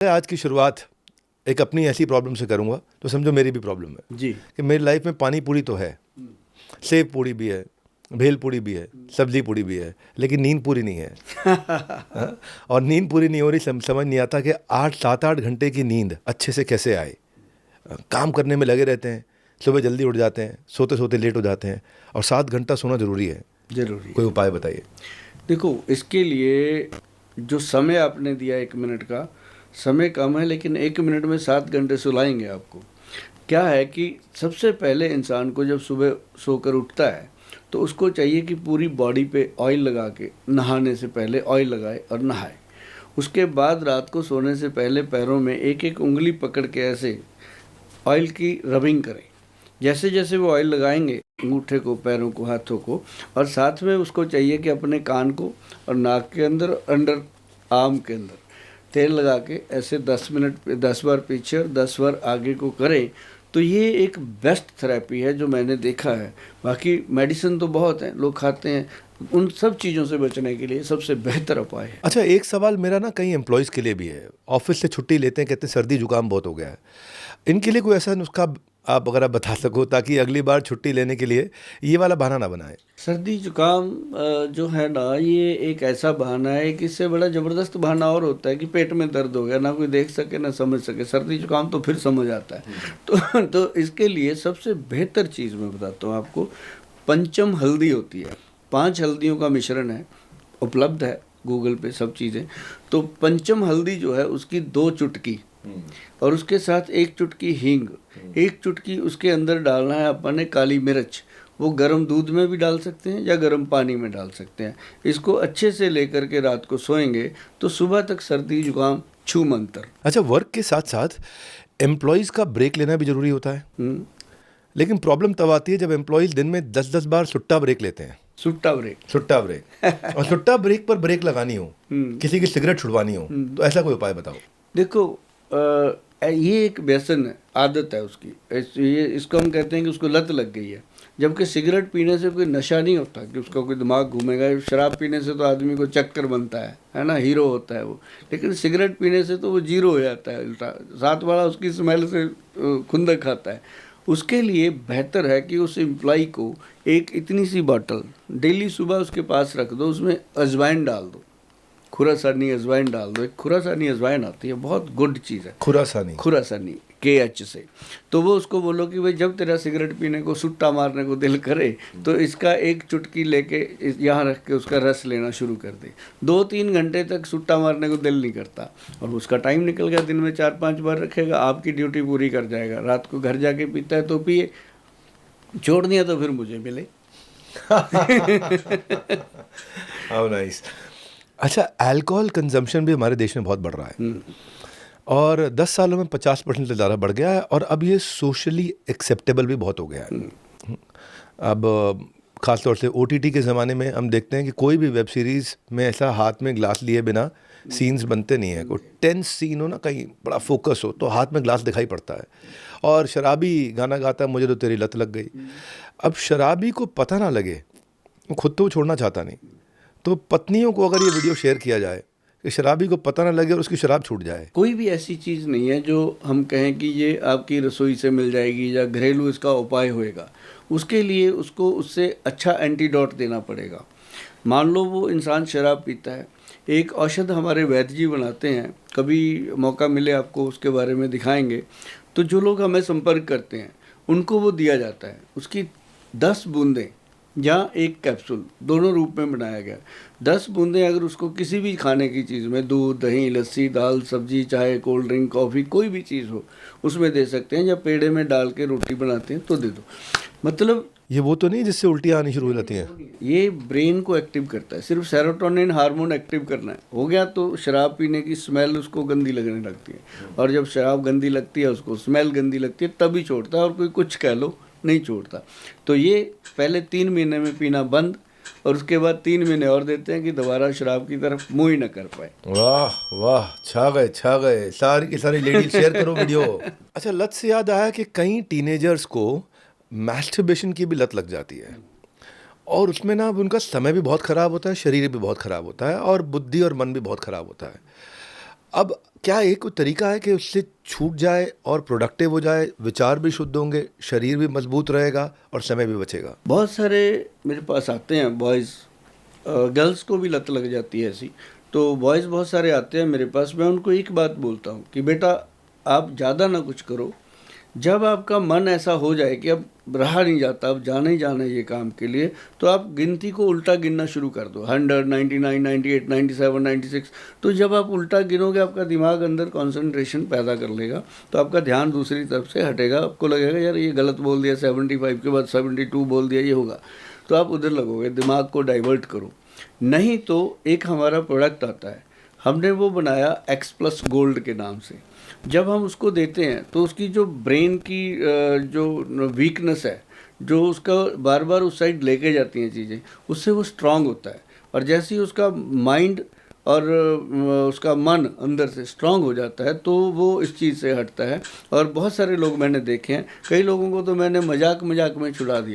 आज की शुरुआत एक अपनी ऐसी प्रॉब्लम से करूंगा तो समझो मेरी भी प्रॉब्लम है जी। कि मेरी लाइफ में पानी पूरी तो है, सेब पूरी भी है, भेल पूरी भी है, सब्जी पूरी भी है, लेकिन नींद पूरी नहीं है। हाँ? और नींद पूरी नहीं हो रही, समझ नहीं आता कि 7-8 घंटे की नींद अच्छे से कैसे आए। काम करने में लगे रहते हैं, सुबह जल्दी उठ जाते हैं, सोते सोते लेट हो जाते हैं, और 7 घंटा सोना ज़रूरी है। जरूरी कोई है। उपाय बताइए। देखो, इसके लिए जो समय आपने दिया 1 मिनट का, समय कम है लेकिन 1 मिनट में 7 घंटे सुलाएंगे आपको। क्या है कि सबसे पहले इंसान को जब सुबह सोकर उठता है तो उसको चाहिए कि पूरी बॉडी पे ऑयल लगा के, नहाने से पहले ऑयल लगाए और नहाए। उसके बाद रात को सोने से पहले पैरों में एक एक उंगली पकड़ के ऐसे ऑयल की रबिंग करें। जैसे जैसे वो ऑयल लगाएंगे अंगूठे को, पैरों को, हाथों को, और साथ में उसको चाहिए कि अपने कान को और नाक के अंदर, अंडर आर्म के अंदर तेल लगा के ऐसे 10 मिनट 10 बार पीछे और 10 बार आगे को करें। तो ये एक बेस्ट थेरेपी है जो मैंने देखा है। बाकी मेडिसिन तो बहुत हैं, लोग खाते हैं। उन सब चीज़ों से बचने के लिए सबसे बेहतर उपाय है। अच्छा, एक सवाल मेरा ना कई एम्प्लॉयज़ के लिए भी है। ऑफिस से छुट्टी लेते हैं, कहते हैं सर्दी जुकाम बहुत हो गया है। इनके लिए कोई ऐसा नुस्खा आप अगर आप बता सको, ताकि अगली बार छुट्टी लेने के लिए ये वाला बहाना ना बनाए। सर्दी जुकाम जो है ना, ये एक ऐसा बहाना है कि इससे बड़ा ज़बरदस्त बहाना और होता है कि पेट में दर्द हो गया, ना कोई देख सके ना समझ सके। सर्दी जुकाम तो फिर समझ आता है। तो इसके लिए सबसे बेहतर चीज़ मैं बताता हूँ आपको। पंचम हल्दी होती है, 5 हल्दियों का मिश्रण है, उपलब्ध है गूगल पे सब चीज़ें। तो पंचम हल्दी जो है उसकी 2 चुटकी और उसके साथ 1 चुटकी हींग, 1 चुटकी उसके अंदर डालना है अपन ने काली मिर्च। वो गर्म दूध में भी डाल सकते हैं या गर्म पानी में डाल सकते हैं। इसको अच्छे से लेकर के रात को सोएंगे तो सुबह तक सर्दी जुकाम छू मंतर। अच्छा, वर्क के साथ साथ एम्प्लॉयज़ का ब्रेक लेना भी ज़रूरी होता है। लेकिन प्रॉब्लम तब आती है जब एम्प्लॉयज़ दिन में 10-10 बार सुट्टा ब्रेक लेते हैं। सुट्टा ब्रेक। सुट्टा ब्रेक और सुट्टा ब्रेक पर ब्रेक लगानी हो, किसी की सिगरेट छुड़वानी हो, तो ऐसा कोई उपाय बताओ। देखो, ये एक व्यसन है, आदत है उसकी। ये इसको हम कहते हैं कि उसको लत लग गई है। जबकि सिगरेट पीने से कोई नशा नहीं होता कि उसका कोई दिमाग घूमेगा। शराब पीने से तो आदमी को चक्कर बनता है ना, हीरो होता है वो। लेकिन सिगरेट पीने से तो वो जीरो हो जाता है उल्टा, साथ वाला उसकी स्मेल से खुंदक खाता है। उसके लिए बेहतर है कि उस एम्प्लॉय को एक इतनी सी बॉटल डेली सुबह उसके पास रख दो, उसमें अजवाइन डाल दो, खुरासानी अजवाइन डाल दो। एक खुरासानी अजवाइन आती है, बहुत गुड चीज़ है। खुरासानी KH से। तो वो उसको बोलो कि भाई जब तेरा सिगरेट पीने को, सुट्टा मारने को दिल करे तो इसका 1 चुटकी लेके यहाँ रख के उसका रस लेना शुरू कर दे। 2-3 घंटे तक सुट्टा मारने को दिल नहीं करता और उसका टाइम निकल गया। दिन में 4-5 बार रखेगा, आपकी ड्यूटी पूरी कर जाएगा। रात को घर जाके पीता है तो पिए, छोड़ दिया तो फिर मुझे मिले। How nice. अच्छा, अल्कोहल कंजम्पशन भी हमारे देश में बहुत बढ़ रहा है और 10 सालों में 50% से ज़्यादा बढ़ गया है, और अब ये सोशली एक्सेप्टेबल भी बहुत हो गया है। अब ख़ासतौर से OTT के ज़माने में हम देखते हैं कि कोई भी वेब सीरीज़ में ऐसा हाथ में ग्लास लिए बिना सीन्स बनते नहीं है। कोई टेंस सीन हो ना, कहीं बड़ा फोकस हो, तो हाथ में ग्लास दिखाई पड़ता है। और शराबी गाना गाता है, मुझे तो तेरी लत लग गई। अब शराबी को पता ना लगे, खुद तो वो छोड़ना चाहता नहीं, तो पत्नियों को अगर ये वीडियो शेयर किया जाए कि शराबी को पता ना लगे और उसकी शराब छूट जाए। कोई भी ऐसी चीज़ नहीं है जो हम कहें कि ये आपकी रसोई से मिल जाएगी या घरेलू इसका उपाय होएगा। उसके लिए उसको उससे अच्छा एंटीडोट देना पड़ेगा। मान लो वो इंसान शराब पीता है, एक औषध हमारे वैद्य जी बनाते हैं, कभी मौका मिले आपको उसके बारे में दिखाएंगे। तो जो लोग हमें संपर्क करते हैं उनको वो दिया जाता है। उसकी 10 बूंदें या 1 कैप्सूल, दोनों रूप में बनाया गया। 10 बूंदें अगर उसको किसी भी खाने की चीज़ में, दूध, दही, लस्सी, दाल, सब्जी, चाय, कोल्ड ड्रिंक, कॉफ़ी, कोई भी चीज़ हो उसमें दे सकते हैं, या पेड़े में डाल के रोटी बनाते हैं तो दे दो। मतलब ये वो तो नहीं जिससे उल्टियाँ आनी शुरू हो जाती हैं? ये ब्रेन को एक्टिव करता है। सिर्फ सेरोटोनिन हार्मोन एक्टिव करना है, हो गया तो शराब पीने की स्मेल उसको गंदी लगने लगती है। और जब शराब गंदी लगती है, उसको स्मेल गंदी लगती है, तभी छोड़ता है। और कोई कुछ कह लो, नहीं छोड़ता। तो ये पहले 3 महीने में पीना बंद, और उसके बाद 3 महीने और देते हैं कि दोबारा शराब की तरफ मुँह ही न कर पाए। वाह वाह, छा गए। सारी की सारी लेडीज शेयर करो वीडियो। अच्छा, लत से याद आया कि कई टीनेजर्स को मैस्टरबेशन की भी लत लग जाती है, और उसमें ना उनका समय भी बहुत ख़राब होता है, शरीर भी बहुत ख़राब होता है, और बुद्धि और मन भी बहुत ख़राब होता है। अब क्या एक कोई तरीका है कि उससे छूट जाए और प्रोडक्टिव हो जाए, विचार भी शुद्ध होंगे, शरीर भी मजबूत रहेगा और समय भी बचेगा? बहुत सारे मेरे पास आते हैं बॉयज़, गर्ल्स को भी लत लग जाती है ऐसी। तो बॉयज़ बहुत सारे आते हैं मेरे पास, मैं उनको एक बात बोलता हूँ कि बेटा आप ज़्यादा ना कुछ करो, जब आपका मन ऐसा हो जाए कि अब रहा नहीं जाता, अब जाना ही जाना है ये काम के लिए, तो आप गिनती को उल्टा गिनना शुरू कर दो, 100, 99, 98, 97, 96। तो जब आप उल्टा गिनोगे आपका दिमाग अंदर कंसंट्रेशन पैदा कर लेगा, तो आपका ध्यान दूसरी तरफ से हटेगा, आपको लगेगा यार ये गलत बोल दिया, 75 के बाद 72 बोल दिया, ये होगा, तो आप उधर लगोगे, दिमाग को डाइवर्ट करो। नहीं तो एक हमारा प्रोडक्ट आता है, हमने वो बनाया X+Gold के नाम से। जब हम उसको देते हैं तो उसकी जो ब्रेन की जो वीकनेस है, जो उसका बार बार उस साइड लेके जाती हैं चीज़ें, उससे वो स्ट्रांग होता है। और जैसे ही उसका माइंड और उसका मन अंदर से स्ट्रांग हो जाता है तो वो इस चीज़ से हटता है। और बहुत सारे लोग मैंने देखे हैं, कई लोगों को तो मैंने मजाक मजाक में छुड़ा दिया